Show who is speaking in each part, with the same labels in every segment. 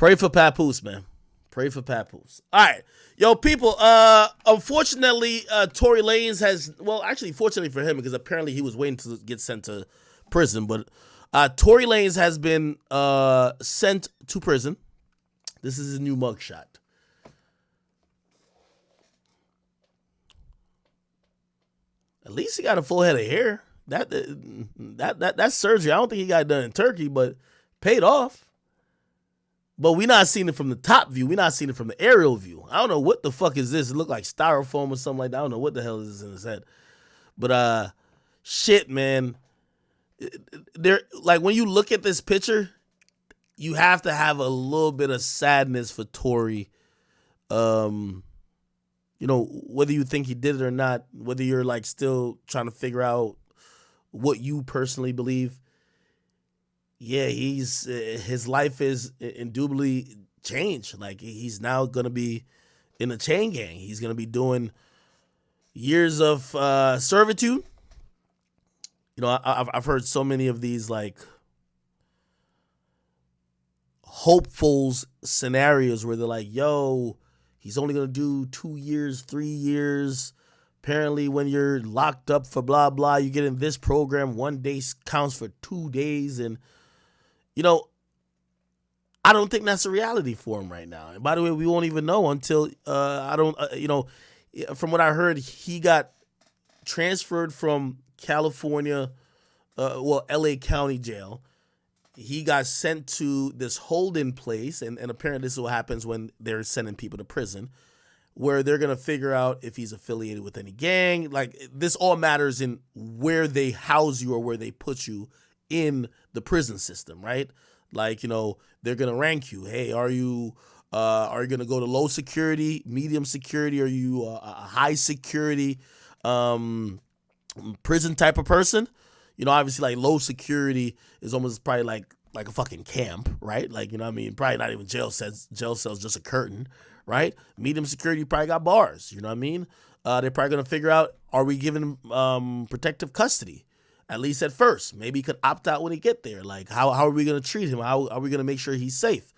Speaker 1: Pray for Papoose, man. Pray for Papoose. All right. Yo, people, unfortunately, Tory Lanez actually, fortunately for him, because apparently he was waiting to get sent to prison, but Tory Lanez has been sent to prison. This is his new mugshot. At least he got a full head of hair. That surgery, I don't think he got done in Turkey, but paid off. But we not seeing it from the top view. We not seeing it from the aerial view. I don't know what the fuck is this. It look like styrofoam or something like that. I don't know what the hell is this in his head. But shit, man. There, like, when you look at this picture, you have to have a little bit of sadness for Tory. You know, whether you think he did it or not, whether you're like still trying to figure out what you personally believe. Yeah, his life is indubitably changed. Like, he's now gonna be in a chain gang. He's gonna be doing years of servitude. You know, I've heard so many of these like hopefuls scenarios where they're like, yo, he's only going to do 2 years, 3 years. Apparently, when you're locked up for blah, blah, you get in this program, 1 day counts for 2 days. And, you know, I don't think that's a reality for him right now. And by the way, we won't even know until, from what I heard, he got transferred from California, LA County Jail. He got sent to this holding place, and apparently this is what happens when they're sending people to prison, where they're going to figure out if he's affiliated with any gang. Like, this all matters in where they house you or where they put you in the prison system, right? Like, you know, they're going to rank you. Hey, are you going to go to low security, medium security? Are you a high security prison type of person? You know, obviously, like, low security is almost probably like a fucking camp, right? Like, you know what I mean? Probably not even jail cells. Jail cells just a curtain, right? Medium security probably got bars, you know what I mean? They're probably going to figure out, are we giving him protective custody? At least at first. Maybe he could opt out when he get there. Like, how are we going to treat him? How are we going to make sure he's safe?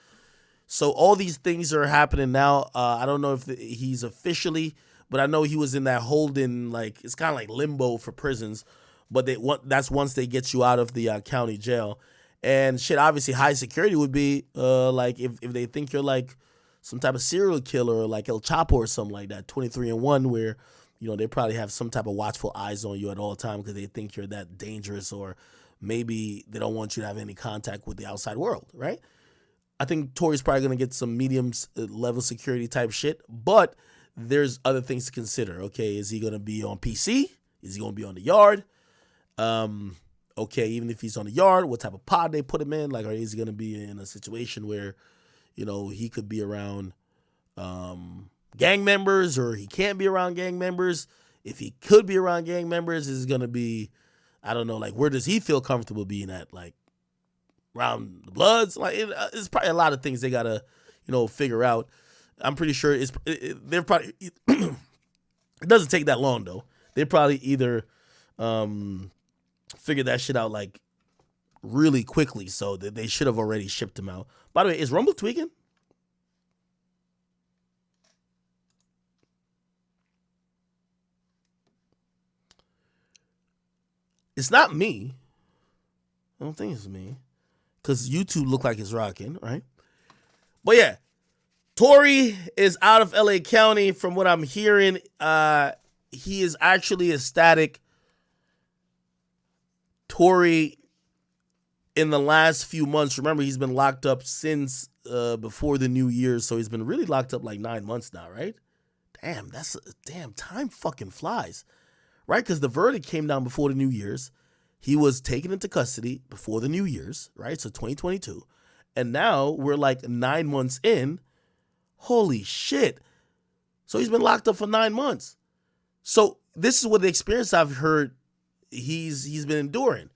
Speaker 1: So all these things are happening now. I don't know if he's officially, but I know he was in that holding, like, it's kind of like limbo for prisons. But that's once they get you out of the county jail. And shit, obviously high security would be like if they think you're like some type of serial killer or like El Chapo or something like that, 23-1, where, you know, they probably have some type of watchful eyes on you at all times because they think you're that dangerous, or maybe they don't want you to have any contact with the outside world, right? I think Tory's probably going to get some medium level security type shit, but there's other things to consider. Okay, is he going to be on PC? Is he going to be on the yard? Okay, even if he's on the yard, what type of pod they put him in? Like, or is he going to be in a situation where, you know, he could be around gang members, or he can't be around gang members? If he could be around gang members, is going to be, I don't know, like, where does he feel comfortable being at? Like, around the Bloods? Like, it's probably a lot of things they got to, you know, figure out. I'm pretty sure they're probably, it doesn't take that long, though. They probably either figure that shit out like really quickly, so that they should have already shipped him out. By the way, is Rumble tweaking? It's not me. I don't think it's me, because YouTube look like it's rocking, right? But yeah, Tory is out of LA County. From what I'm hearing, he is actually ecstatic. Tory, in the last few months, remember, he's been locked up since before the New Year, so he's been really locked up like 9 months now, right? Damn, time fucking flies, right? Because the verdict came down before the New Year's. He was taken into custody before the New Year's, right? So 2022. And now we're like 9 months in. Holy shit. So he's been locked up for 9 months. So this is what the experience I've heard he's been enduring.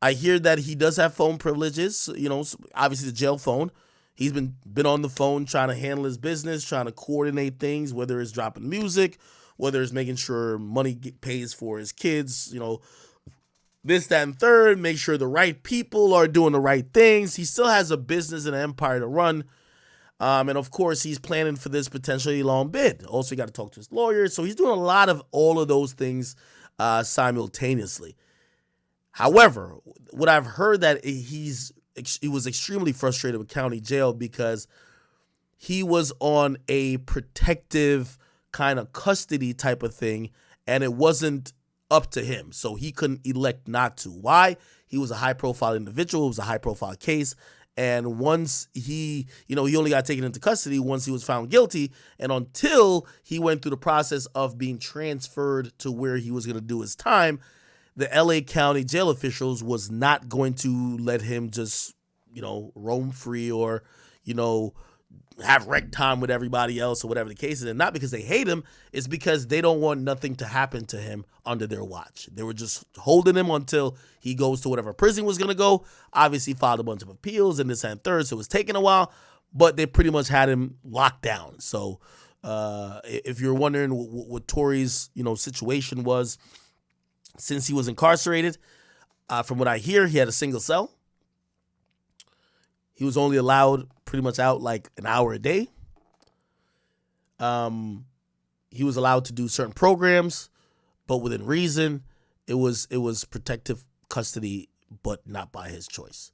Speaker 1: I hear that he does have phone privileges, you know, obviously the jail phone. He's been on the phone trying to handle his business, trying to coordinate things, whether it's dropping music, whether it's making sure money pays for his kids, you know, this, that, and third, make sure the right people are doing the right things. He still has a business and an empire to run. And of course, he's planning for this potentially long bid. Also, you got to talk to his lawyers. So he's doing a lot of all of those things simultaneously. However, what I've heard that he was extremely frustrated with county jail because he was on a protective kind of custody type of thing, and it wasn't up to him. So he couldn't elect not to. Why? He was a high-profile individual. It was a high-profile case. And once he only got taken into custody once he was found guilty. And until he went through the process of being transferred to where he was going to do his time, the LA County jail officials was not going to let him just, roam free or, have rec time with everybody else or whatever the case is. And not because they hate him, it's because they don't want nothing to happen to him under their watch. They were just holding him until he goes to whatever prison was going to go. Obviously filed a bunch of appeals and this and third, so it was taking a while, but they pretty much had him locked down. So if you're wondering what Tory's, situation was since he was incarcerated, from what I hear, he had a single cell. He was only allowed pretty much out like an hour a day. He was allowed to do certain programs, but within reason. It was protective custody, but not by his choice.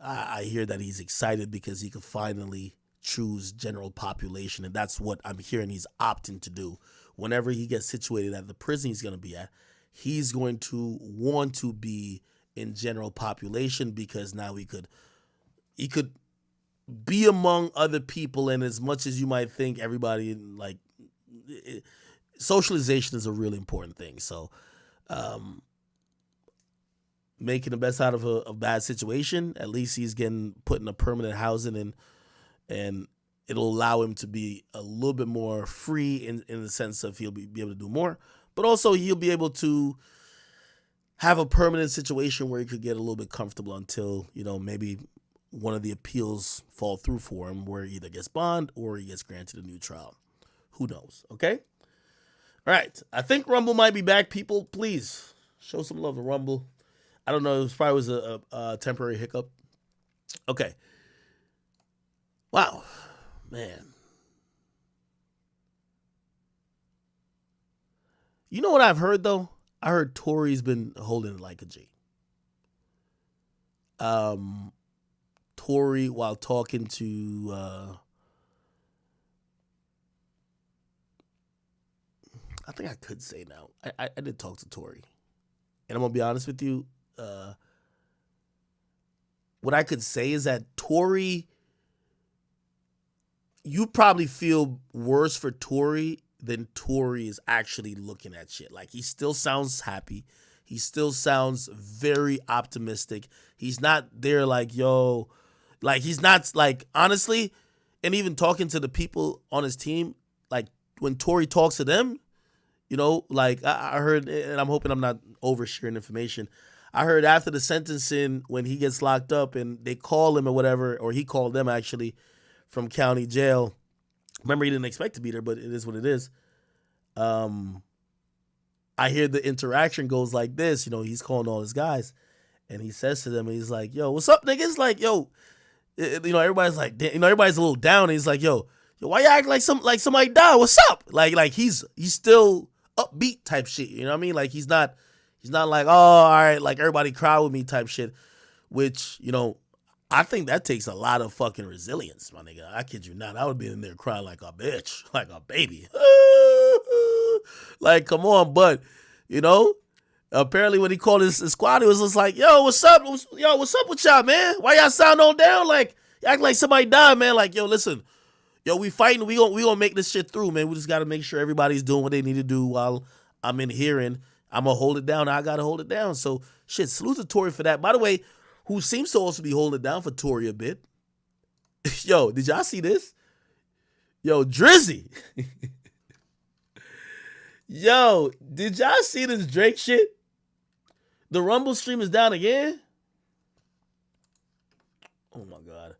Speaker 1: I hear that he's excited because he could finally choose general population, and that's what I'm hearing he's opting to do. Whenever he gets situated at the prison he's going to be at, he's going to want to be in general population because now he could be among other people. And as much as you might think everybody, socialization is a really important thing. So making the best out of a bad situation, at least he's getting put in a permanent housing, and it'll allow him to be a little bit more free in the sense of he'll be able to do more, but also he'll be able to have a permanent situation where he could get a little bit comfortable until, maybe one of the appeals fall through for him where he either gets bond or he gets granted a new trial. Who knows? Okay. All right. I think Rumble might be back. People, please show some love to Rumble. I don't know. It probably was a temporary hiccup. Okay. Wow, man. You know what I've heard though? I heard Tory's been holding it like a G. Tory, while talking to, I think I could say now, I did talk to Tory, and I'm gonna be honest with you. What I could say is that Tory, you probably feel worse for Tory than Tory is actually looking at shit. Like, he still sounds happy. He still sounds very optimistic. He's not there like, yo, like, he's not, like, honestly, and even talking to the people on his team, like, when Tory talks to them, like, I heard, and I'm hoping I'm not oversharing information, I heard after the sentencing, when he gets locked up and they call him or whatever, or he called them actually from county jail. Remember, he didn't expect to be there, but it is what it is. I hear the interaction goes like this. He's calling all his guys, and he says to them, and he's like, yo, what's up, niggas? Like, yo, everybody's like, everybody's a little down. And he's like, yo, why you act like somebody died? What's up? Like he's still upbeat type shit. You know what I mean? Like, he's not like, oh, all right, like everybody cry with me type shit, which, I think that takes a lot of fucking resilience, my nigga. I kid you not. I would be in there crying like a bitch, like a baby. Like, come on, but, apparently when he called his squad, he was just like, yo, what's up? Yo, what's up with y'all, man? Why y'all sound all down? Like, you act like somebody died, man. Like, yo, listen, yo, we fighting. We gonna make this shit through, man. We just got to make sure everybody's doing what they need to do while I'm in here, and I'm going to hold it down. I got to hold it down. So, shit, salute to Tory for that. By the way, who seems to also be holding it down for Tory a bit. Yo, did y'all see this? Yo, Drizzy. Yo, did y'all see this Drake shit? The Rumble stream is down again? Oh, my God.